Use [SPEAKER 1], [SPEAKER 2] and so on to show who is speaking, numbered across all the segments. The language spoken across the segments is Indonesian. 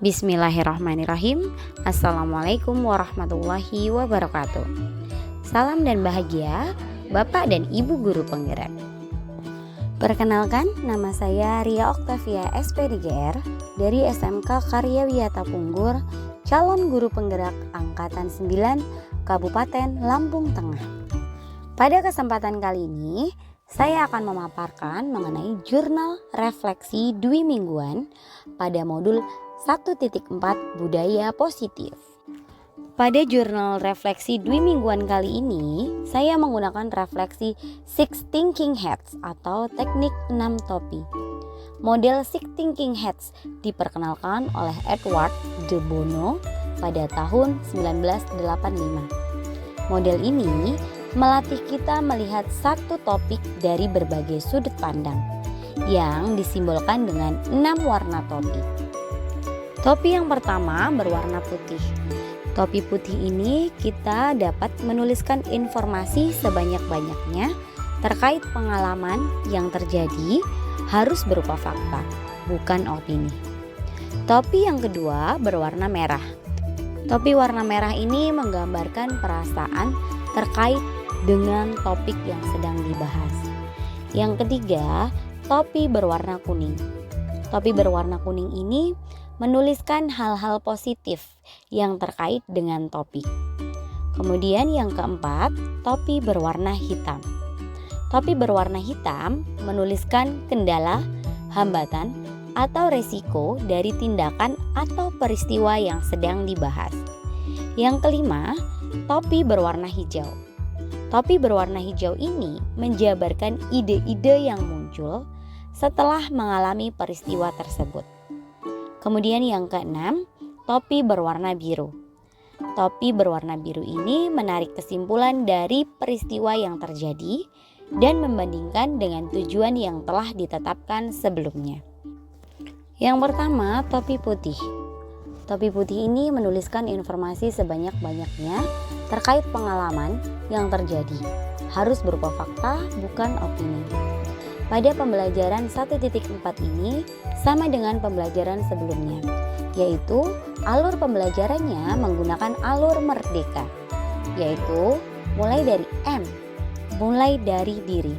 [SPEAKER 1] Bismillahirrahmanirrahim. Assalamualaikum warahmatullahi wabarakatuh. Salam dan bahagia Bapak dan Ibu Guru Penggerak. Perkenalkan, nama saya Ria Oktavia SPDGR dari SMK Karya Wiyata Punggur, calon guru penggerak Angkatan 9 Kabupaten Lampung Tengah. Pada kesempatan kali ini, saya akan memaparkan mengenai jurnal refleksi dwi mingguan pada modul 1.4 Budaya Positif. Pada jurnal refleksi dwi mingguan kali ini, saya menggunakan refleksi Six Thinking Hats atau teknik 6 topi. Model Six Thinking Hats diperkenalkan oleh Edward de Bono pada tahun 1985. Model ini melatih kita melihat satu topik dari berbagai sudut pandang yang disimbolkan dengan 6 warna topi. Topi yang pertama berwarna putih. Topi putih ini kita dapat menuliskan informasi sebanyak-banyaknya terkait pengalaman yang terjadi, harus berupa fakta, bukan opini. Topi yang kedua berwarna merah. Topi warna merah ini menggambarkan perasaan terkait dengan topik yang sedang dibahas. Yang ketiga, topi berwarna kuning. Topi berwarna kuning ini menuliskan hal-hal positif yang terkait dengan topik. Kemudian yang keempat, topi berwarna hitam. Topi berwarna hitam menuliskan kendala, hambatan, atau resiko dari tindakan atau peristiwa yang sedang dibahas. Yang kelima, topi berwarna hijau. Topi berwarna hijau ini menjabarkan ide-ide yang muncul setelah mengalami peristiwa tersebut. Kemudian yang keenam, topi berwarna biru. Topi berwarna biru ini menarik kesimpulan dari peristiwa yang terjadi dan membandingkan dengan tujuan yang telah ditetapkan sebelumnya. Yang pertama, topi putih. Topi putih ini menuliskan informasi sebanyak-banyaknya terkait pengalaman yang terjadi. Harus berupa fakta, bukan opini. Pada pembelajaran 1.4 ini sama dengan pembelajaran sebelumnya, yaitu alur pembelajarannya menggunakan alur merdeka, yaitu mulai dari M, mulai dari diri.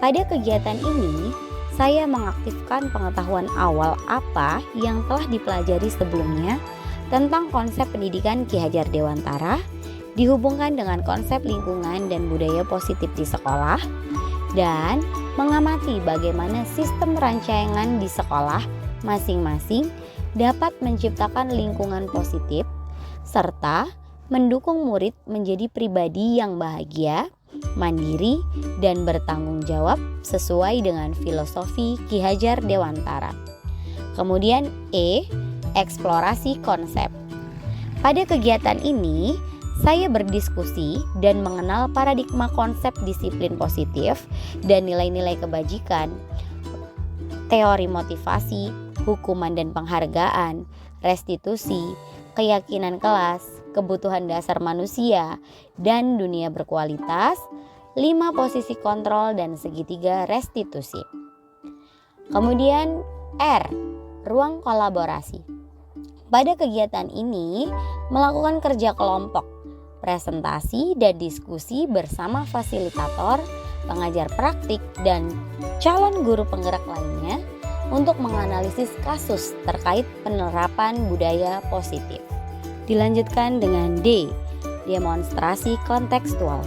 [SPEAKER 1] Pada kegiatan ini, saya mengaktifkan pengetahuan awal apa yang telah dipelajari sebelumnya tentang konsep pendidikan Ki Hajar Dewantara, dihubungkan dengan konsep lingkungan dan budaya positif di sekolah, dan mengamati bagaimana sistem rancangan di sekolah masing-masing dapat menciptakan lingkungan positif serta mendukung murid menjadi pribadi yang bahagia, mandiri, dan bertanggung jawab sesuai dengan filosofi Ki Hajar Dewantara. Kemudian E, eksplorasi konsep. Pada kegiatan ini, saya berdiskusi dan mengenal paradigma konsep disiplin positif dan nilai-nilai kebajikan, teori motivasi, hukuman dan penghargaan, restitusi, keyakinan kelas, kebutuhan dasar manusia, dan dunia berkualitas, 5 posisi kontrol dan segitiga restitusi. Kemudian R, ruang kolaborasi. Pada kegiatan ini melakukan kerja kelompok, presentasi dan diskusi bersama fasilitator, pengajar praktik, dan calon guru penggerak lainnya untuk menganalisis kasus terkait penerapan budaya positif. Dilanjutkan dengan D, demonstrasi kontekstual.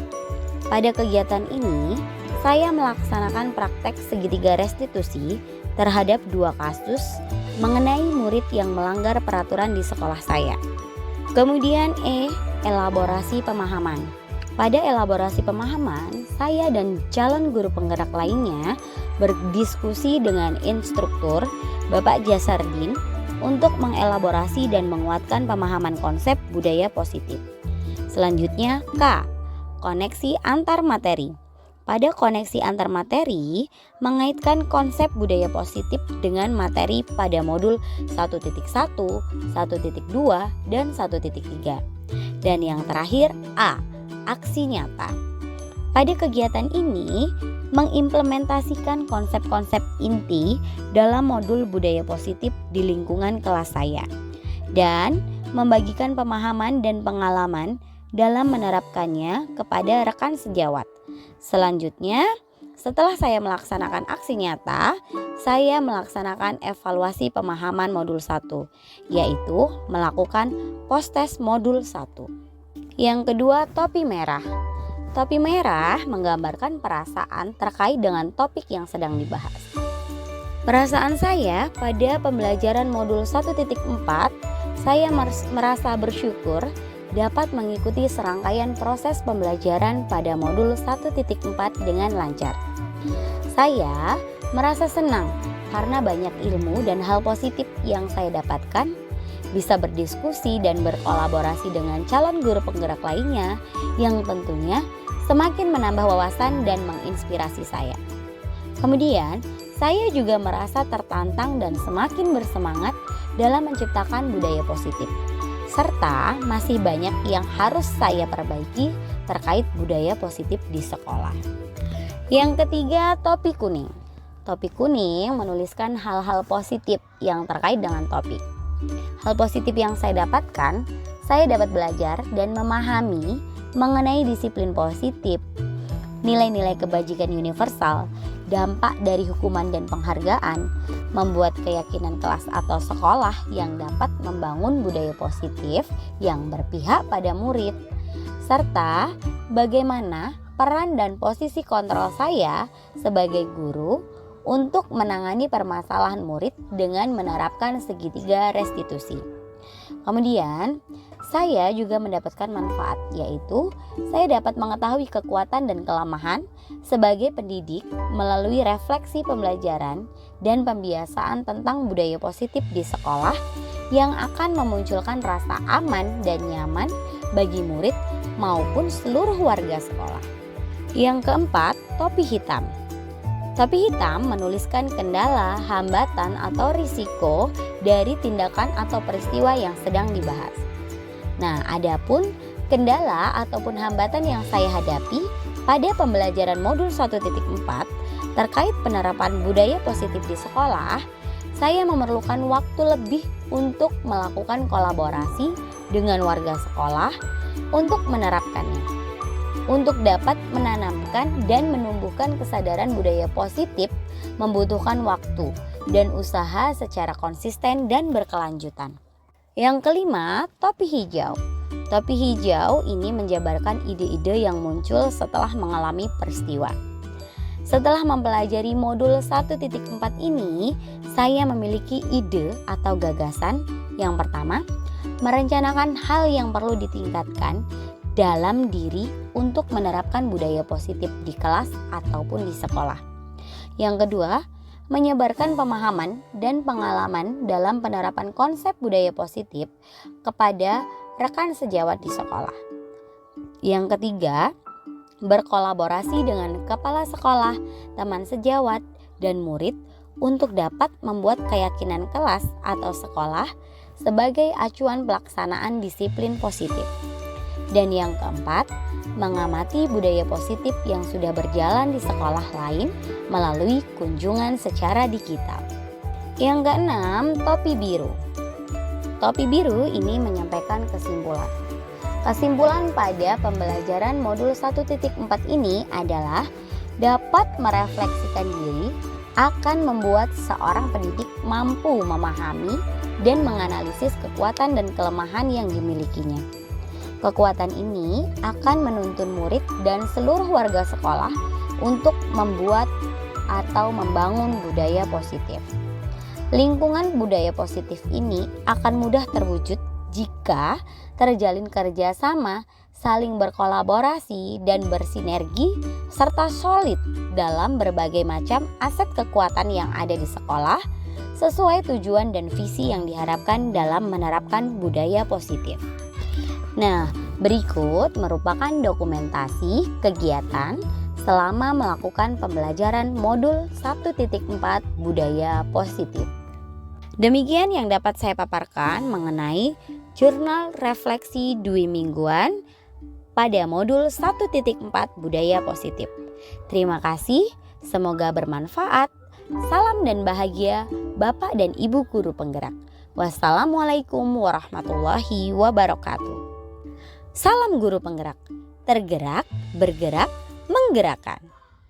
[SPEAKER 1] Pada kegiatan ini, saya melaksanakan praktek segitiga restitusi terhadap 2 kasus mengenai murid yang melanggar peraturan di sekolah saya. Kemudian E, elaborasi pemahaman. Pada elaborasi pemahaman, saya dan calon guru penggerak lainnya berdiskusi dengan instruktur Bapak Jasardin untuk mengelaborasi dan menguatkan pemahaman konsep budaya positif. Selanjutnya K, koneksi antar materi. pada koneksi antar materi, mengaitkan konsep budaya positif dengan materi pada modul 1.1, 1.2, dan 1.3. Dan yang terakhir A, aksi nyata. Pada kegiatan ini, mengimplementasikan konsep-konsep inti dalam modul budaya positif di lingkungan kelas saya dan membagikan pemahaman dan pengalaman dalam menerapkannya kepada rekan sejawat. Selanjutnya, setelah saya melaksanakan aksi nyata, saya melaksanakan evaluasi pemahaman modul 1, yaitu melakukan post-test modul 1. Yang kedua, topi merah. Topi merah menggambarkan perasaan terkait dengan topik yang sedang dibahas. Perasaan saya pada pembelajaran modul 1.4, saya merasa bersyukur dapat mengikuti serangkaian proses pembelajaran pada modul 1.4 dengan lancar. Saya merasa senang karena banyak ilmu dan hal positif yang saya dapatkan, bisa berdiskusi dan berkolaborasi dengan calon guru penggerak lainnya yang tentunya semakin menambah wawasan dan menginspirasi saya. Kemudian, saya juga merasa tertantang dan semakin bersemangat dalam menciptakan budaya positif. Serta masih banyak yang harus saya perbaiki terkait budaya positif di sekolah. Yang ketiga, topi kuning. Topi kuning menuliskan hal-hal positif yang terkait dengan topik. Hal positif yang saya dapatkan, saya dapat belajar dan memahami mengenai disiplin positif, nilai-nilai kebajikan universal, dampak dari hukuman dan penghargaan, membuat keyakinan kelas atau sekolah yang dapat membangun budaya positif yang berpihak pada murid, serta bagaimana peran dan posisi kontrol saya sebagai guru untuk menangani permasalahan murid dengan menerapkan segitiga restitusi. Kemudian, saya juga mendapatkan manfaat, yaitu saya dapat mengetahui kekuatan dan kelemahan sebagai pendidik melalui refleksi pembelajaran dan pembiasaan tentang budaya positif di sekolah yang akan memunculkan rasa aman dan nyaman bagi murid maupun seluruh warga sekolah. Yang keempat, topi hitam. Topi hitam menuliskan kendala, hambatan, atau risiko dari tindakan atau peristiwa yang sedang dibahas. Nah, adapun kendala ataupun hambatan yang saya hadapi pada pembelajaran modul 1.4 terkait penerapan budaya positif di sekolah, saya memerlukan waktu lebih untuk melakukan kolaborasi dengan warga sekolah untuk menerapkannya. Untuk dapat menanamkan dan menumbuhkan kesadaran budaya positif membutuhkan waktu dan usaha secara konsisten dan berkelanjutan. Yang kelima, topi hijau. Topi hijau ini menjabarkan ide-ide yang muncul setelah mengalami peristiwa. Setelah mempelajari modul 1.4 ini, saya memiliki ide atau gagasan. Yang pertama, merencanakan hal yang perlu ditingkatkan dalam diri untuk menerapkan budaya positif di kelas ataupun di sekolah. Yang kedua, menyebarkan pemahaman dan pengalaman dalam penerapan konsep budaya positif kepada rekan sejawat di sekolah. Yang ketiga, berkolaborasi dengan kepala sekolah, teman sejawat, dan murid untuk dapat membuat keyakinan kelas atau sekolah sebagai acuan pelaksanaan disiplin positif. Dan yang keempat, mengamati budaya positif yang sudah berjalan di sekolah lain melalui kunjungan secara digital. Yang keenam, topi biru. Topi biru ini menyampaikan kesimpulan. Kesimpulan pada pembelajaran modul 1.4 ini adalah dapat merefleksikan diri akan membuat seorang pendidik mampu memahami dan menganalisis kekuatan dan kelemahan yang dimilikinya. Kekuatan ini akan menuntun murid dan seluruh warga sekolah untuk membuat atau membangun budaya positif. Lingkungan budaya positif ini akan mudah terwujud jika terjalin kerjasama, saling berkolaborasi, dan bersinergi, serta solid dalam berbagai macam aset kekuatan yang ada di sekolah sesuai tujuan dan visi yang diharapkan dalam menerapkan budaya positif. Nah, berikut merupakan dokumentasi kegiatan selama melakukan pembelajaran modul 1.4 budaya positif. Demikian yang dapat saya paparkan mengenai jurnal refleksi dwi mingguan pada modul 1.4 budaya positif. Terima kasih, semoga bermanfaat. Salam dan bahagia Bapak dan Ibu guru penggerak. Wassalamualaikum warahmatullahi wabarakatuh. Salam guru penggerak, tergerak, bergerak, menggerakkan.